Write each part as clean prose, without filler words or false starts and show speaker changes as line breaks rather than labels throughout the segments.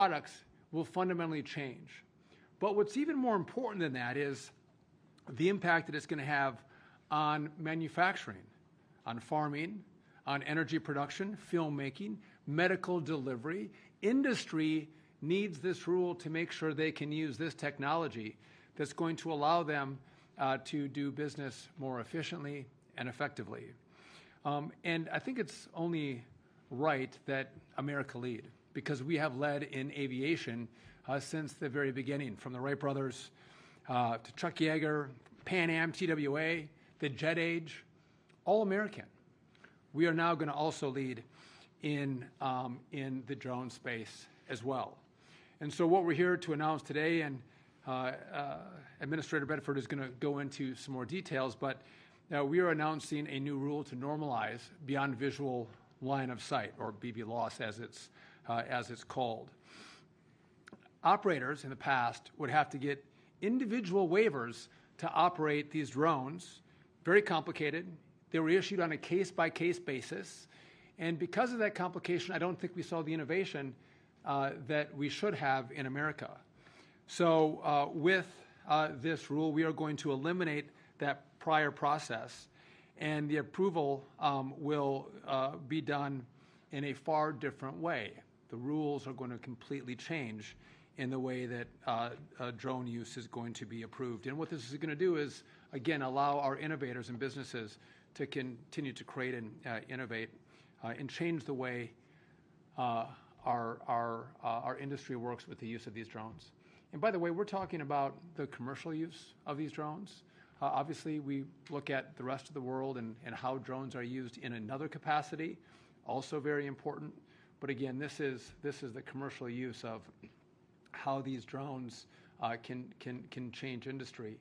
products will fundamentally change. But what's even more important than that is the impact that it's going to have on manufacturing, on farming, on energy production, filmmaking, medical delivery. Industry needs this rule to make sure they can use this technology that's going to allow them to do business more efficiently and effectively. And I think it's only right that America lead, because we have led in aviation since the very beginning, from the Wright brothers to Chuck Yeager, Pan Am, TWA, the jet age, all American. We are now going to also lead in the drone space as well. And so what we're here to announce today, and Administrator Bedford is going to go into some more details, but we are announcing a new rule to normalize beyond visual line of sight, or BVLOS as it's called. Operators in the past would have to get individual waivers to operate these drones. Very complicated. They were issued on a case-by-case basis. And because of that complication, I don't think we saw the innovation that we should have in America. So with this rule, we are going to eliminate that prior process, and the approval will be done in a far different way. The rules are going to completely change in the way that drone use is going to be approved. And what this is going to do is, again, allow our innovators and businesses to continue to create and innovate and change the way our industry works with the use of these drones. And by the way, we're talking about the commercial use of these drones. Obviously, we look at the rest of the world and how drones are used in another capacity, also very important. But again, this is the commercial use of how these drones can change industry.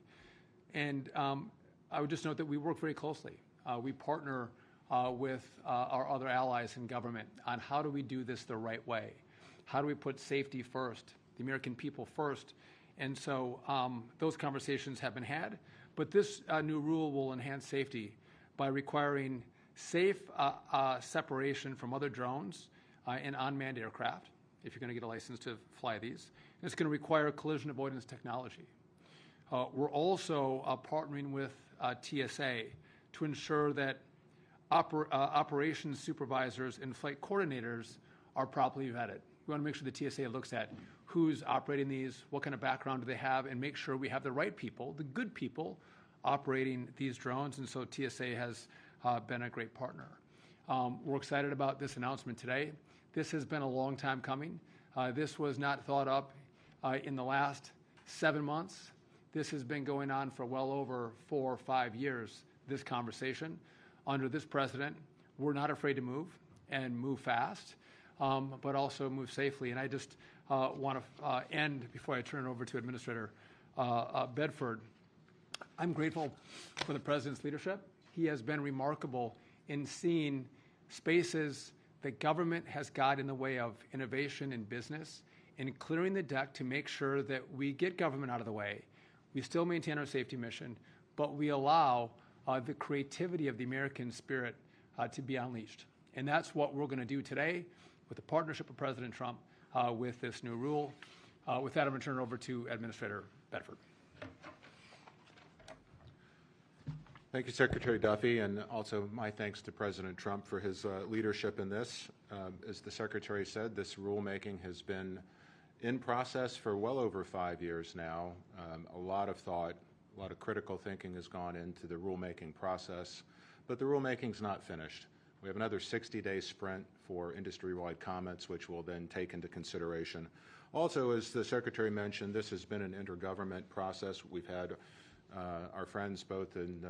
And I would just note that we work very closely. We partner with our other allies in government on how do we do this the right way? How do we put safety first, the American people first? And so those conversations have been had. But this new rule will enhance safety by requiring safe separation from other drones and unmanned aircraft, if you're going to get a license to fly these. And it's going to require collision avoidance technology. We're also partnering with TSA to ensure that operations supervisors and flight coordinators are properly vetted. We want to make sure the TSA looks at who's operating these, what kind of background do they have, and make sure we have the right people, the good people, operating these drones. And so TSA has been a great partner. We're excited about this announcement today. This has been a long time coming. This was not thought up in the last 7 months. This has been going on for well over 4 or 5 years, this conversation. Under this president, we're not afraid to move and move fast, but also move safely. And I just want to end, before I turn it over to Administrator Bedford, I'm grateful for the president's leadership. He has been remarkable in seeing spaces that government has got in the way of innovation and business, and clearing the deck to make sure that we get government out of the way. We still maintain our safety mission, but we allow the creativity of the American spirit to be unleashed. And that's what we're going to do today with the partnership of President Trump with this new rule. With that, I'm going to turn it over to Administrator Bedford.
Thank you, Secretary Duffy, and also my thanks to President Trump for his leadership in this. As the Secretary said, this rulemaking has been in process for well over 5 years now. A lot of thought, a lot of critical thinking has gone into the rulemaking process, but the rulemaking's not finished. We have another 60-day sprint for industry-wide comments, which we'll then take into consideration. Also, as the Secretary mentioned, this has been an intergovernment process. We've had our friends both in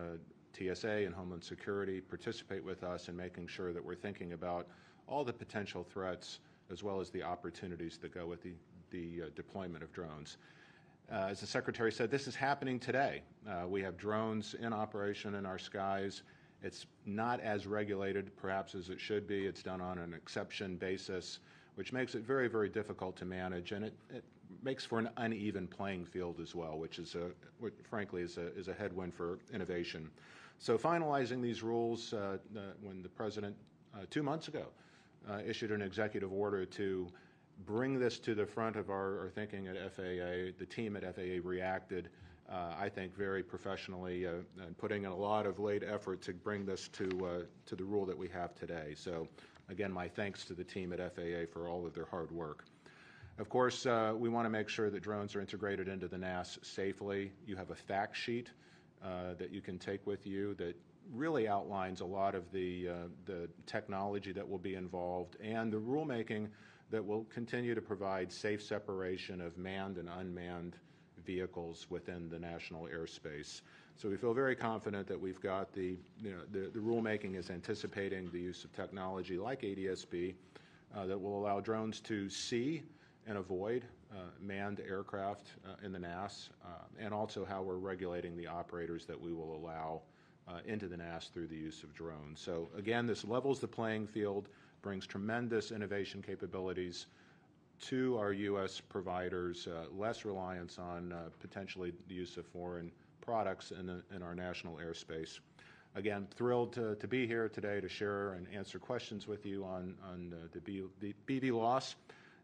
TSA and Homeland Security participate with us in making sure that we're thinking about all the potential threats as well as the opportunities that go with the deployment of drones. As the Secretary said, this is happening today. We have drones in operation in our skies. It's not as regulated, perhaps, as it should be. It's done on an exception basis, which makes it very, very difficult to manage, and it makes for an uneven playing field as well, which is, frankly, is a headwind for innovation. So finalizing these rules, when the President 2 months ago issued an executive order to bring this to the front of our thinking at FAA. The team at FAA reacted, I think, very professionally and putting in a lot of late effort to bring this to the rule that we have today. So, again, my thanks to the team at FAA for all of their hard work. Of course, we want to make sure that drones are integrated into the NAS safely. You have a fact sheet that you can take with you that really outlines a lot of the technology that will be involved and the rulemaking that will continue to provide safe separation of manned and unmanned vehicles within the national airspace. So we feel very confident that we've got the rulemaking is anticipating the use of technology like ADS-B that will allow drones to see and avoid manned aircraft in the NAS, and also how we're regulating the operators that we will allow into the NAS through the use of drones. So again, this levels the playing field, brings tremendous innovation capabilities to our U.S. providers, less reliance on potentially the use of foreign products in our national airspace. Again, thrilled to be here today to share and answer questions with you on the BD loss.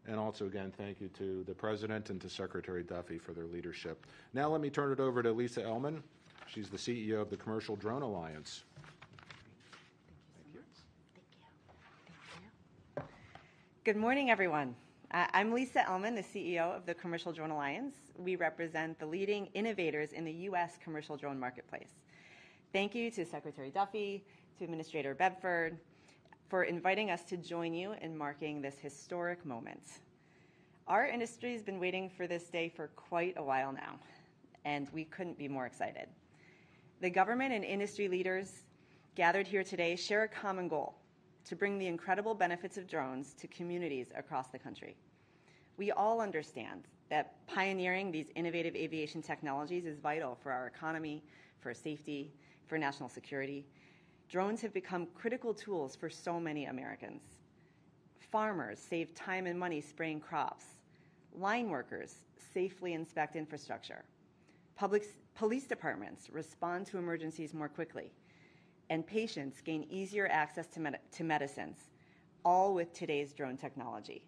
And also, again, thank you to the President and to Secretary Duffy for their leadership. Now let me turn it over to Lisa Ellman. She's the CEO of the Commercial Drone Alliance.
Good morning, everyone. I'm Lisa Ellman, the CEO of the Commercial Drone Alliance. We represent the leading innovators in the U.S. commercial drone marketplace. Thank you to Secretary Duffy, to Administrator Bedford, for inviting us to join you in marking this historic moment. Our industry has been waiting for this day for quite a while now, and we couldn't be more excited. The government and industry leaders gathered here today share a common goal: to bring the incredible benefits of drones to communities across the country. We all understand that pioneering these innovative aviation technologies is vital for our economy, for safety, for national security. Drones have become critical tools for so many Americans. Farmers save time and money spraying crops. Line workers safely inspect infrastructure. Police departments respond to emergencies more quickly. And patients gain easier access to medicines, all with today's drone technology.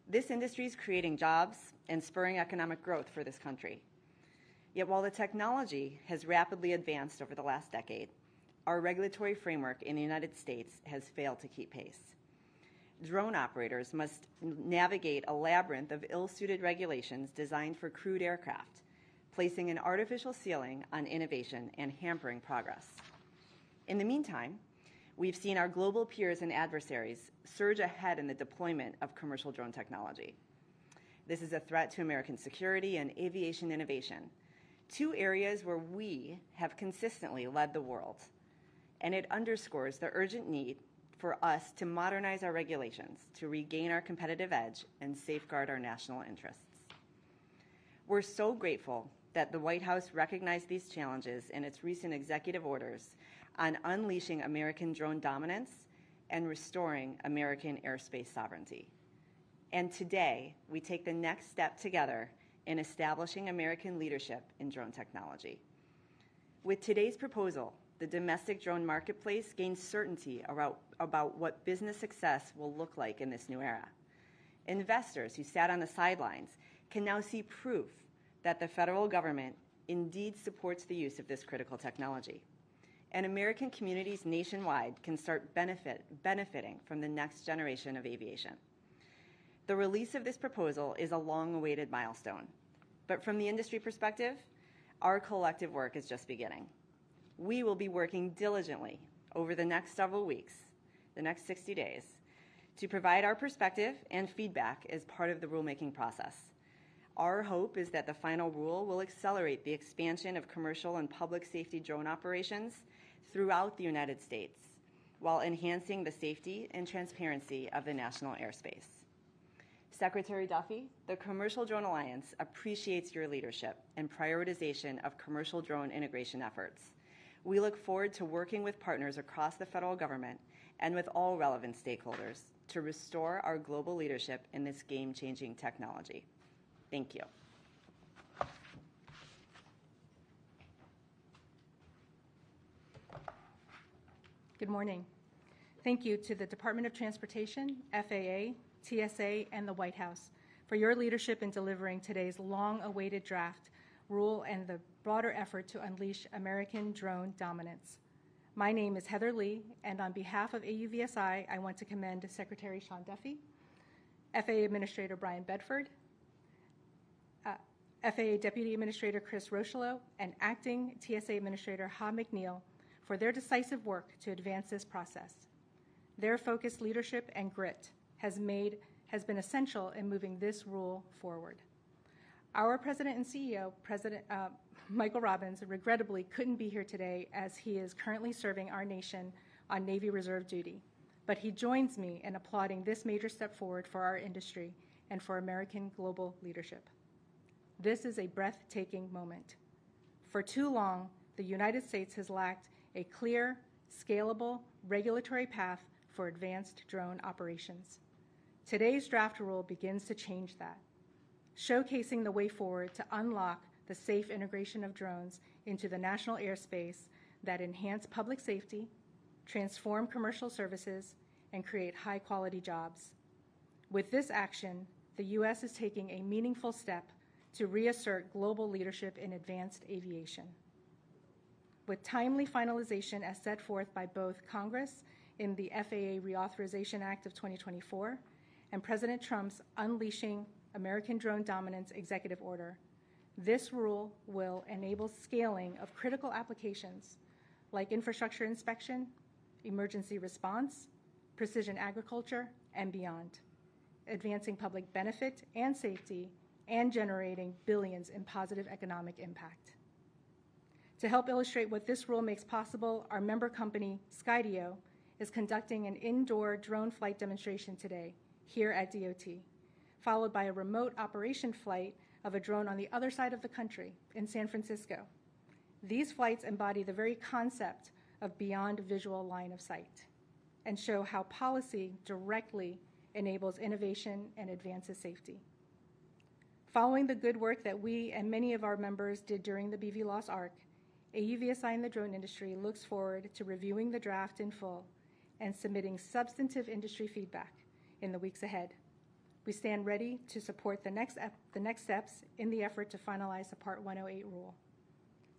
This industry is creating jobs and spurring economic growth for this country. Yet while the technology has rapidly advanced over the last decade, our regulatory framework in the United States has failed to keep pace. Drone operators must navigate a labyrinth of ill-suited regulations designed for crewed aircraft, placing an artificial ceiling on innovation and hampering progress. In the meantime, we've seen our global peers and adversaries surge ahead in the deployment of commercial drone technology. This is a threat to American security and aviation innovation, two areas where we have consistently led the world. And it underscores the urgent need for us to modernize our regulations to regain our competitive edge and safeguard our national interests. We're so grateful that the White House recognized these challenges in its recent executive orders on unleashing American drone dominance and restoring American airspace sovereignty. And today, we take the next step together in establishing American leadership in drone technology. With today's proposal, the domestic drone marketplace gains certainty about what business success will look like in this new era. Investors who sat on the sidelines can now see proof that the federal government indeed supports the use of this critical technology. And American communities nationwide can start benefiting from the next generation of aviation. The release of this proposal is a long-awaited milestone. But from the industry perspective, our collective work is just beginning. We will be working diligently over the next several weeks, the next 60 days, to provide our perspective and feedback as part of the rulemaking process. Our hope is that the final rule will accelerate the expansion of commercial and public safety drone operations throughout the United States, while enhancing the safety and transparency of the national airspace. Secretary Duffy, the Commercial Drone Alliance appreciates your leadership and prioritization of commercial drone integration efforts. We look forward to working with partners across the federal government and with all relevant stakeholders to restore our global leadership in this game-changing technology. Thank you.
Good morning. Thank you to the Department of Transportation, FAA, TSA, and the White House for your leadership in delivering today's long-awaited draft rule and the broader effort to unleash American drone dominance. My name is Heather Lee, and on behalf of AUVSI, I want to commend Secretary Sean Duffy, FAA Administrator Brian Bedford, FAA Deputy Administrator Chris Rocheleau, and Acting TSA Administrator Ha McNeil for their decisive work to advance this process. Their focused leadership and grit has been essential in moving this rule forward. Our President and CEO, President Michael Robbins, regrettably couldn't be here today as he is currently serving our nation on Navy Reserve duty, but he joins me in applauding this major step forward for our industry and for American global leadership. This is a breathtaking moment. For too long, the United States has lacked a clear, scalable regulatory path for advanced drone operations. Today's draft rule begins to change that, showcasing the way forward to unlock the safe integration of drones into the national airspace that enhance public safety, transform commercial services, and create high-quality jobs. With this action, the U.S. is taking a meaningful step to reassert global leadership in advanced aviation. With timely finalization as set forth by both Congress in the FAA Reauthorization Act of 2024 and President Trump's Unleashing American Drone Dominance Executive Order, this rule will enable scaling of critical applications like infrastructure inspection, emergency response, precision agriculture, and beyond, advancing public benefit and safety and generating billions in positive economic impact. To help illustrate what this rule makes possible, our member company, Skydio, is conducting an indoor drone flight demonstration today here at DOT, followed by a remote operation flight of a drone on the other side of the country in San Francisco. These flights embody the very concept of beyond visual line of sight and show how policy directly enables innovation and advances safety. Following the good work that we and many of our members did during the BVLOS ARC, AUVSI and the drone industry looks forward to reviewing the draft in full and submitting substantive industry feedback in the weeks ahead. We stand ready to support the next steps in the effort to finalize the Part 108 rule.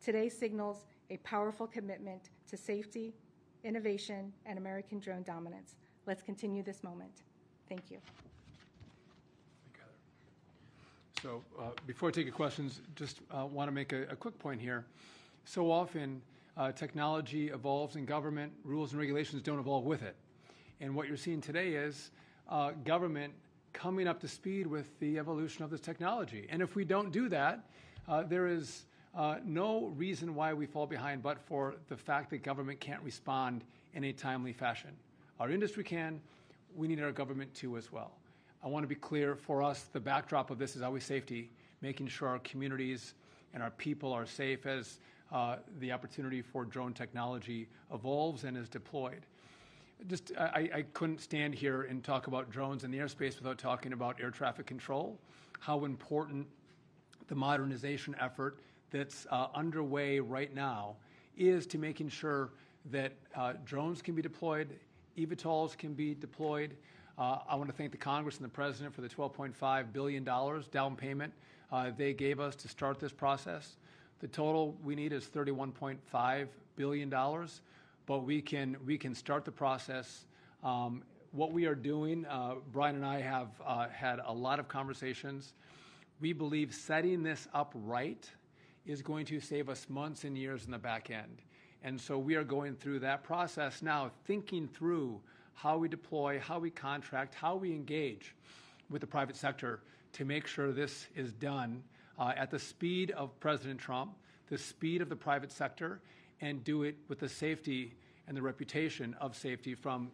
Today signals a powerful commitment to safety, innovation, and American drone dominance. Let's continue this moment. Thank you.
So before I take your questions, just want to make a quick point here. So often technology evolves in government, rules and regulations don't evolve with it. And what you're seeing today is government coming up to speed with the evolution of this technology. And if we don't do that, there is no reason why we fall behind but for the fact that government can't respond in a timely fashion. Our industry can, we need our government to as well. I want to be clear, for us, the backdrop of this is always safety, making sure our communities and our people are safe as the opportunity for drone technology evolves and is deployed. I couldn't stand here and talk about drones in the airspace without talking about air traffic control, how important the modernization effort that's underway right now is to making sure that drones can be deployed, eVTOLs can be deployed. I want to thank the Congress and the President for the $12.5 billion down payment they gave us to start this process. The total we need is $31.5 billion, but we can start the process. What we are doing, Brian and I have had a lot of conversations. We believe setting this up right is going to save us months and years in the back end. And so we are going through that process now, thinking through how we deploy, how we contract, how we engage with the private sector to make sure this is done at the speed of President Trump, the speed of the private sector, and do it with the safety and the reputation of safety from